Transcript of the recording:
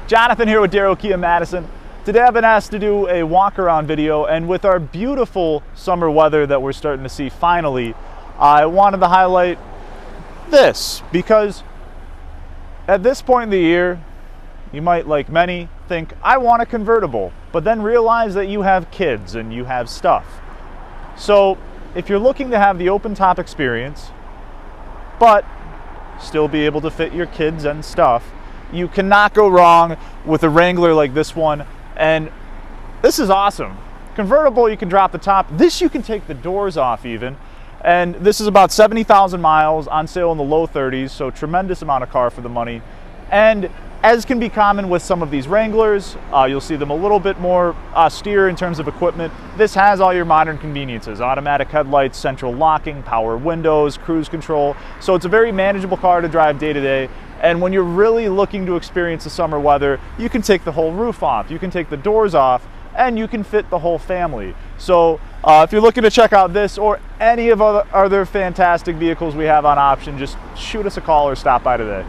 Jonathan here with Darrow Kia Madison. Today I've been asked to do a walk-around video, and with our beautiful summer weather that we're starting to see finally, I wanted to highlight this because at this point in the year, you might, like many, think, I want a convertible, but then realize that you have kids and you have stuff. So if you're looking to have the open top experience, but still be able to fit your kids and stuff, you cannot go wrong with a Wrangler like this one. And this is awesome. Convertible, you can drop the top. This you can take the doors off even. And this is about 70,000 miles, on sale in the low 30s, so tremendous amount of car for the money. And as can be common with some of these Wranglers, you'll see them a little bit more austere in terms of equipment. This has all your modern conveniences: automatic headlights, central locking, power windows, cruise control. So it's a very manageable car to drive day to day. And when you're really looking to experience the summer weather, you can take the whole roof off, you can take the doors off, and you can fit the whole family. So if you're looking to check out this or any of other fantastic vehicles we have on option, just shoot us a call or stop by today.